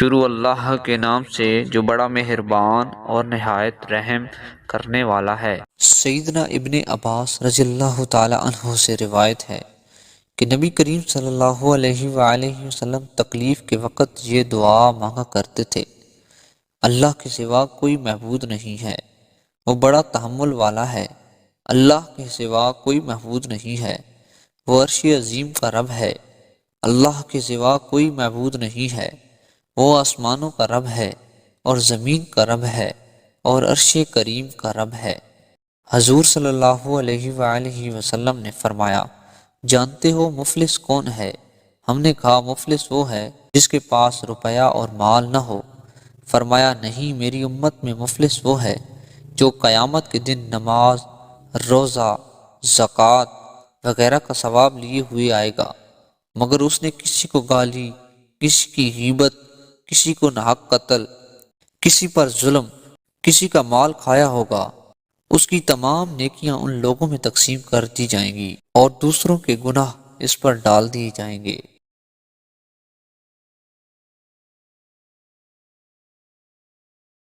شروع اللہ کے نام سے جو بڑا مہربان اور نہایت رحم کرنے والا ہے۔ سیدنا ابن عباس رضی اللہ تعالی عنہ سے روایت ہے کہ نبی کریم صلی اللہ علیہ وآلہ وسلم تکلیف کے وقت یہ دعا مانگا کرتے تھے: اللہ کے سوا کوئی معبود نہیں ہے، وہ بڑا تحمل والا ہے۔ اللہ کے سوا کوئی معبود نہیں ہے، وہ عرش عظیم کا رب ہے۔ اللہ کے سوا کوئی معبود نہیں ہے، وہ آسمانوں کا رب ہے اور زمین کا رب ہے اور عرش کریم کا رب ہے۔ حضور صلی اللہ علیہ وآلہ وسلم نے فرمایا: جانتے ہو مفلس کون ہے؟ ہم نے کہا: مفلس وہ ہے جس کے پاس روپیہ اور مال نہ ہو۔ فرمایا: نہیں، میری امت میں مفلس وہ ہے جو قیامت کے دن نماز، روزہ، زکوٰۃ وغیرہ کا ثواب لیے ہوئے آئے گا، مگر اس نے کسی کو گالی، کسی کی غیبت، کسی کو ناحق قتل، کسی پر ظلم، کسی کا مال کھایا ہوگا۔ اس کی تمام نیکیاں ان لوگوں میں تقسیم کر دی جائیں گی اور دوسروں کے گناہ اس پر ڈال دیے جائیں گے۔